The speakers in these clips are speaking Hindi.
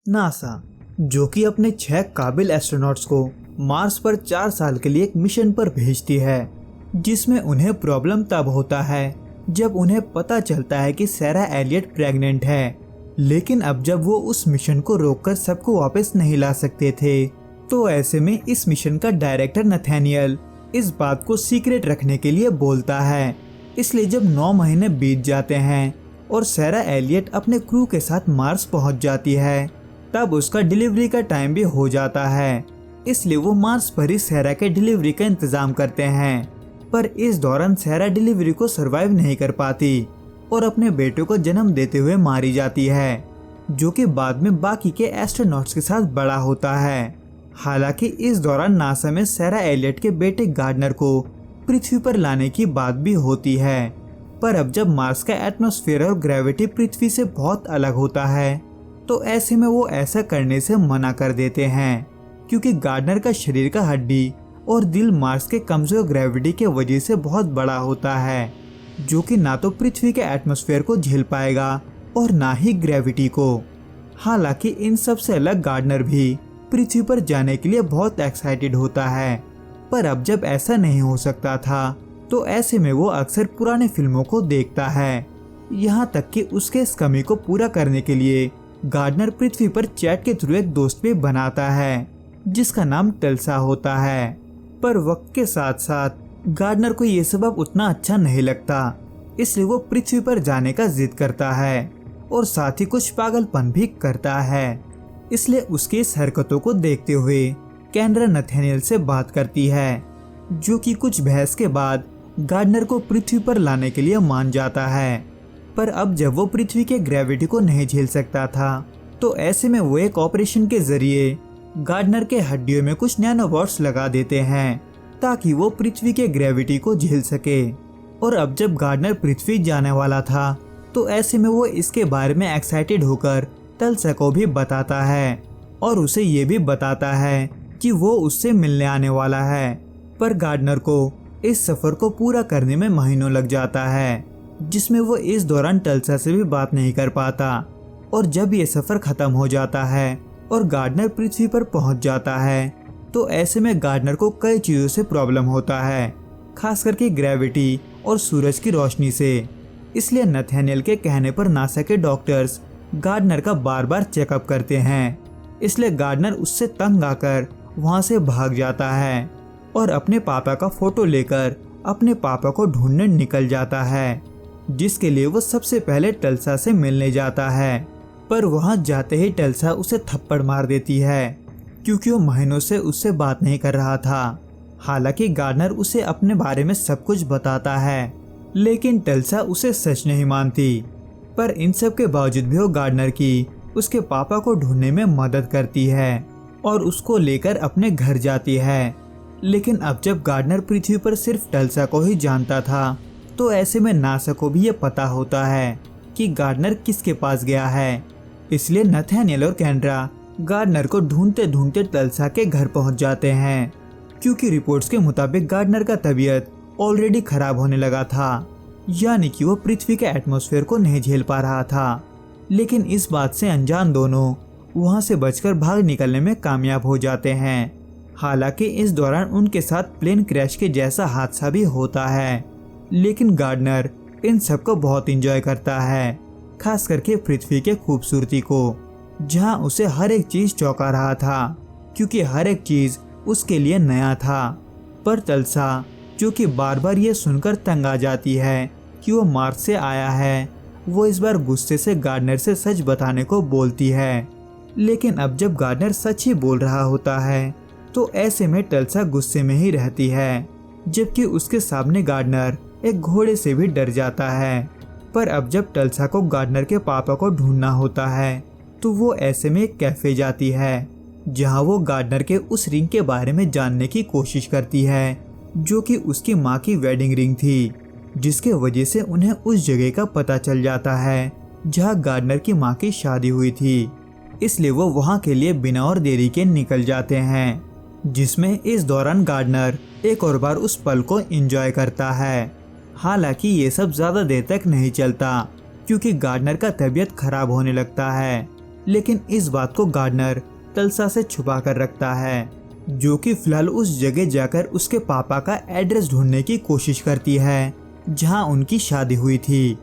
नासा, जो कि अपने 6 काबिल एस्ट्रोनॉट्स को मार्स पर 4 साल के लिए एक मिशन पर भेजती है, जिसमें उन्हें प्रॉब्लम तब होता है जब उन्हें पता चलता है कि सैरा एलियट प्रेग्नेंट है। लेकिन अब जब वो उस मिशन को रोककर सबको वापस नहीं ला सकते थे, तो ऐसे में इस मिशन का डायरेक्टर नथानियल इस बात को सीक्रेट रखने के लिए बोलता है। इसलिए जब 9 महीने बीत जाते हैं और सैरा एलियट अपने क्रू के साथ मार्स पहुंच जाती है, तब उसका डिलीवरी का टाइम भी हो जाता है। इसलिए वो मार्स पर ही सैरा के डिलीवरी का इंतजाम करते हैं। पर इस दौरान सैरा डिलीवरी को सरवाइव नहीं कर पाती और अपने बेटे को जन्म देते हुए मारी जाती है, जो कि बाद में बाकी के एस्ट्रोनॉट्स के साथ बड़ा होता है। हालांकि इस दौरान नासा में सैरा एलियट के बेटे गार्डनर को पृथ्वी पर लाने की बात भी होती है। पर अब जब मार्स का एटमॉस्फेयर और ग्रेविटी पृथ्वी से बहुत अलग होता है, तो ऐसे में वो ऐसा करने से मना कर देते हैं, क्योंकि गार्डनर का शरीर का हड्डी और दिल मार्स के कमजोर ग्रेविटी के वजह से बहुत बड़ा होता है, जो कि ना तो पृथ्वी के एटमॉस्फेयर को झेल पाएगा और ना ही ग्रेविटी को। हालांकि इन सब से अलग गार्डनर भी पृथ्वी पर जाने के लिए बहुत एक्साइटेड होता है। पर अब जब ऐसा नहीं हो सकता था, तो ऐसे में वो अक्सर पुराने फिल्मों को देखता है। यहाँ तक कि उसके इस कमी को पूरा करने के लिए गार्डनर पृथ्वी पर चैट के थ्रू एक दोस्त भी बनाता है, जिसका नाम टल्सा होता है। पर वक्त के साथ साथ गार्डनर को ये सब अब उतना अच्छा नहीं लगता, इसलिए वो पृथ्वी पर जाने का जिद करता है और साथ ही कुछ पागलपन भी करता है। इसलिए उसकी इस हरकतों को देखते हुए कैंड्रा नथानियल से बात करती है, जो कि कुछ बहस के बाद गार्डनर को पृथ्वी पर लाने के लिए मान जाता है। पर अब जब वो पृथ्वी के ग्रेविटी को नहीं झेल सकता था, तो ऐसे में वो एक ऑपरेशन के जरिए गार्डनर के हड्डियों में कुछ नैनोबॉट्स लगा देते हैं, ताकि वो पृथ्वी के ग्रेविटी को झेल सके। और अब जब गार्डनर पृथ्वी जाने वाला था, तो ऐसे में वो इसके बारे में एक्साइटेड होकर टल्सा को भी बताता है और उसे ये भी बताता है कि वो उससे मिलने आने वाला है। पर गार्डनर को इस सफर को पूरा करने में महीनों लग जाता है, जिसमें वो इस दौरान टल्सा से भी बात नहीं कर पाता। और जब ये सफर खत्म हो जाता है और गार्डनर पृथ्वी पर पहुंच जाता है, तो ऐसे में गार्डनर को कई चीजों से प्रॉब्लम होता है, खास करके ग्रेविटी और सूरज की रोशनी से। इसलिए नथानियल के कहने पर नासा के डॉक्टर्स गार्डनर का बार बार चेकअप करते हैं। इसलिए गार्डनर उससे तंग आकर वहां से भाग जाता है और अपने पापा का फोटो लेकर अपने पापा को ढूंढने निकल जाता है, जिसके लिए वो सबसे पहले टल्सा से मिलने जाता है। पर वहां जाते ही टल्सा उसे थप्पड़ मार देती है, क्योंकि वो महीनों से उससे बात नहीं कर रहा था। हालांकि गार्डनर उसे अपने बारे में सब कुछ बताता है, लेकिन टल्सा उसे सच नहीं मानती। पर इन सब के बावजूद भी वो गार्डनर की उसके पापा को ढूंढने में मदद करती है और उसको लेकर अपने घर जाती है। लेकिन अब जब गार्डनर पृथ्वी पर सिर्फ टल्सा को ही जानता था, तो ऐसे में नासा को भी ये पता होता है कि गार्डनर किसके पास गया है। इसलिए नथानियल और कैंड्रा गार्डनर को ढूंढते ढूंढते टल्सा के घर पहुंच जाते हैं, क्योंकि रिपोर्ट्स के मुताबिक गार्डनर का तबीयत ऑलरेडी खराब होने लगा था, यानी कि वो पृथ्वी के एटमॉस्फेयर को नहीं झेल पा रहा था। लेकिन इस बात से अनजान दोनों वहां से बचकर भाग निकलने में कामयाब हो जाते हैं। हालांकि इस दौरान उनके साथ प्लेन क्रैश के जैसा हादसा भी होता है, लेकिन गार्डनर इन सब को बहुत एंजॉय करता है, खास करके पृथ्वी के खूबसूरती को, जहां उसे हर एक चीज चौंका रहा था, क्योंकि हर एक चीज उसके लिए नया था। पर टल्सा, जो कि बार बार ये सुनकर तंग आ जाती है कि वो मार्स से आया है, वो इस बार गुस्से से गार्डनर से सच बताने को बोलती है। लेकिन अब जब गार्डनर सच ही बोल रहा होता है, तो ऐसे में टल्सा गुस्से में ही रहती है, जबकि उसके सामने गार्डनर एक घोड़े से भी डर जाता है। पर अब जब टल्सा को गार्डनर के पापा को ढूंढना होता है, तो वो ऐसे में एक कैफे जाती है, जहां वो गार्डनर के उस रिंग के बारे में जानने की कोशिश करती है, जो कि उसकी माँ की वेडिंग रिंग थी, जिसके वजह से उन्हें उस जगह का पता चल जाता है जहां गार्डनर की माँ की शादी हुई थी। इसलिए वो वहां के लिए बिना और देरी के निकल जाते हैं, जिसमें इस दौरान गार्डनर एक और बार उस पल को एंजॉय करता है। हालांकि ये सब ज्यादा देर तक नहीं चलता, क्योंकि गार्डनर का तबीयत खराब होने लगता है लेकिन इस बात को गार्डनर टल्सा से छुपा कर रखता है, जो कि फिलहाल उस जगह जाकर उसके पापा का एड्रेस ढूंढने की कोशिश करती है जहां उनकी शादी हुई थी।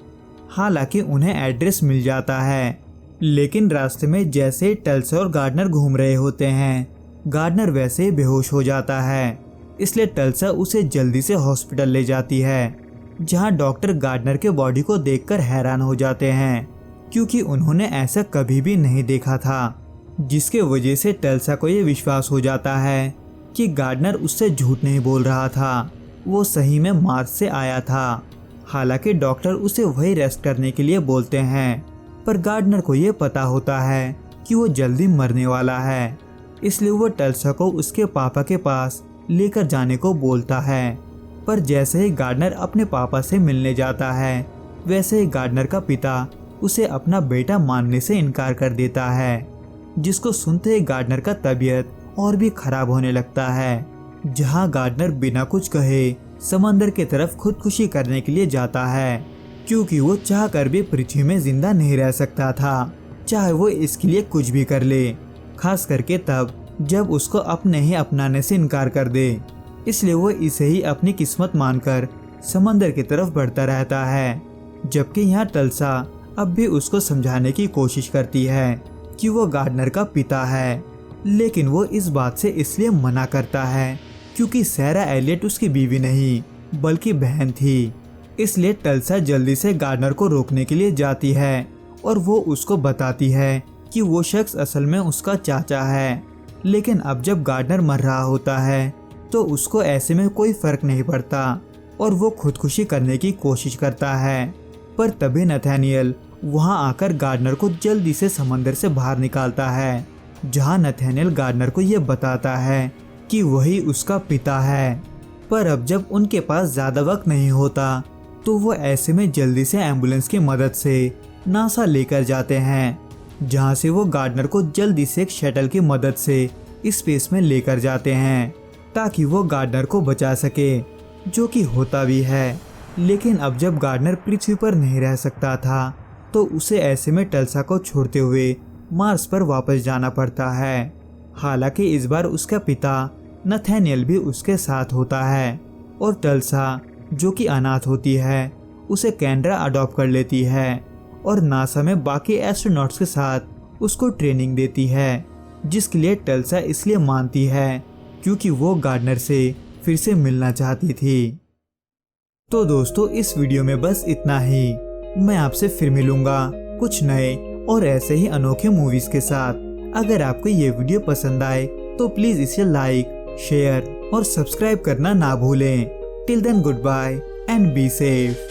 हालांकि उन्हें एड्रेस मिल जाता है, लेकिन रास्ते में जैसे ही टल्सा और गार्डनर घूम रहे होते हैं, गार्डनर वैसे ही बेहोश हो जाता है। इसलिए टल्सा उसे जल्दी से हॉस्पिटल ले जाती है, जहां डॉक्टर गार्डनर के बॉडी को देखकर हैरान हो जाते हैं, क्योंकि उन्होंने ऐसा कभी भी नहीं देखा था। जिसके वजह से टल्सा को ये विश्वास हो जाता है कि गार्डनर उससे झूठ नहीं बोल रहा था, वो सही में मार्स से आया था। हालांकि डॉक्टर उसे वही रेस्ट करने के लिए बोलते हैं, पर गार्डनर को ये पता होता है कि वो जल्दी मरने वाला है। इसलिए वो टल्सा को उसके पापा के पास लेकर जाने को बोलता है। पर जैसे ही गार्डनर अपने पापा से मिलने जाता है, वैसे ही गार्डनर का पिता उसे अपना बेटा मानने से इनकार कर देता है, जिसको सुनते ही गार्डनर का तबीयत और भी खराब होने लगता है। जहां गार्डनर बिना कुछ कहे समंदर की तरफ खुदकुशी करने के लिए जाता है, क्योंकि वो चाह कर भी पृथ्वी में जिंदा नहीं रह सकता था, चाहे वो इसके लिए कुछ भी कर ले, खास करके तब जब उसको अपने ही अपनाने से इनकार कर दे। इसलिए वो इसे ही अपनी किस्मत मानकर समंदर की तरफ बढ़ता रहता है। जबकि यहाँ टल्सा अब भी उसको समझाने की कोशिश करती है कि वो गार्डनर का पिता है, लेकिन वो इस बात से इसलिए मना करता है क्योंकि सैरा एलियट उसकी बीवी नहीं बल्कि बहन थी। इसलिए टल्सा जल्दी से गार्डनर को रोकने के लिए जाती है और वो उसको बताती है कि वो शख्स असल में उसका चाचा है। लेकिन अब जब गार्डनर मर रहा होता है तो उसको ऐसे में कोई फर्क नहीं पड़ता और वो खुदकुशी करने की कोशिश करता है। पर तभी नथानियल वहां आकर गार्डनर को जल्दी से समंदर से बाहर निकालता है, जहां नथानियल गार्डनर को ये बताता है कि वही उसका पिता है। पर अब जब उनके पास ज्यादा वक्त नहीं होता तो वो ऐसे में जल्दी से एम्बुलेंस की मदद से नासा लेकर जाते हैं, जहां से वो गार्डनर को जल्दी से एक शटल की मदद से स्पेस में लेकर जाते हैं ताकि वो गार्डनर को बचा सके, जो कि होता भी है। लेकिन अब जब गार्डनर पृथ्वी पर नहीं रह सकता था तो उसे ऐसे में टल्सा को छोड़ते हुए मार्स पर वापस जाना पड़ता है। हालांकि इस बार उसका पिता नथानियल भी उसके साथ होता है और टल्सा, जो कि अनाथ होती है, उसे कैनरा अडॉप्ट कर लेती है और नासा में बाकी एस्ट्रोनॉट्स के साथ उसको ट्रेनिंग देती है, जिसके लिए टल्सा इसलिए मानती है क्योंकि वो गार्डनर से फिर से मिलना चाहती थी। तो दोस्तों, इस वीडियो में बस इतना ही। मैं आपसे फिर मिलूंगा कुछ नए और ऐसे ही अनोखे मूवीज के साथ। अगर आपको ये वीडियो पसंद आए तो प्लीज इसे लाइक, शेयर और सब्सक्राइब करना ना भूलें। Till then goodbye and be safe.